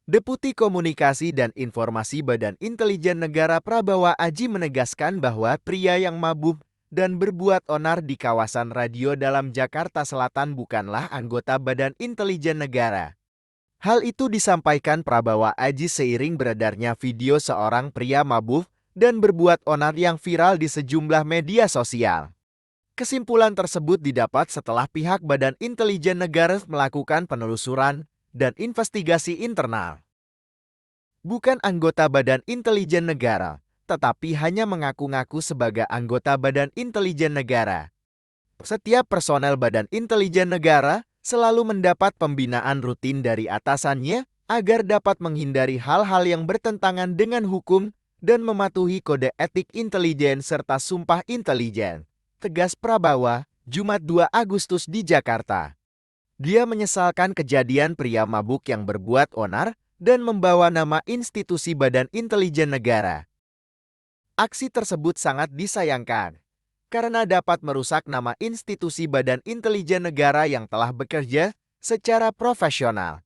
Deputi Komunikasi dan Informasi Badan Intelijen Negara Prabawa Aji menegaskan bahwa pria yang mabuk dan berbuat onar di kawasan radio dalam Jakarta Selatan bukanlah anggota Badan Intelijen Negara. Hal itu disampaikan Prabawa Aji seiring beredarnya video seorang pria mabuk dan berbuat onar yang viral di sejumlah media sosial. Kesimpulan tersebut didapat setelah pihak Badan Intelijen Negara melakukan penelusuran dan investigasi internal. Bukan anggota Badan Intelijen Negara, tetapi hanya mengaku-ngaku sebagai anggota Badan Intelijen Negara. Setiap personel Badan Intelijen Negara selalu mendapat pembinaan rutin dari atasannya agar dapat menghindari hal-hal yang bertentangan dengan hukum dan mematuhi kode etik intelijen serta sumpah intelijen, tegas Prabawa, Jumat 2 Agustus di Jakarta. Dia menyesalkan kejadian pria mabuk yang berbuat onar dan membawa nama institusi Badan Intelijen Negara. Aksi tersebut sangat disayangkan karena dapat merusak nama institusi Badan Intelijen Negara yang telah bekerja secara profesional.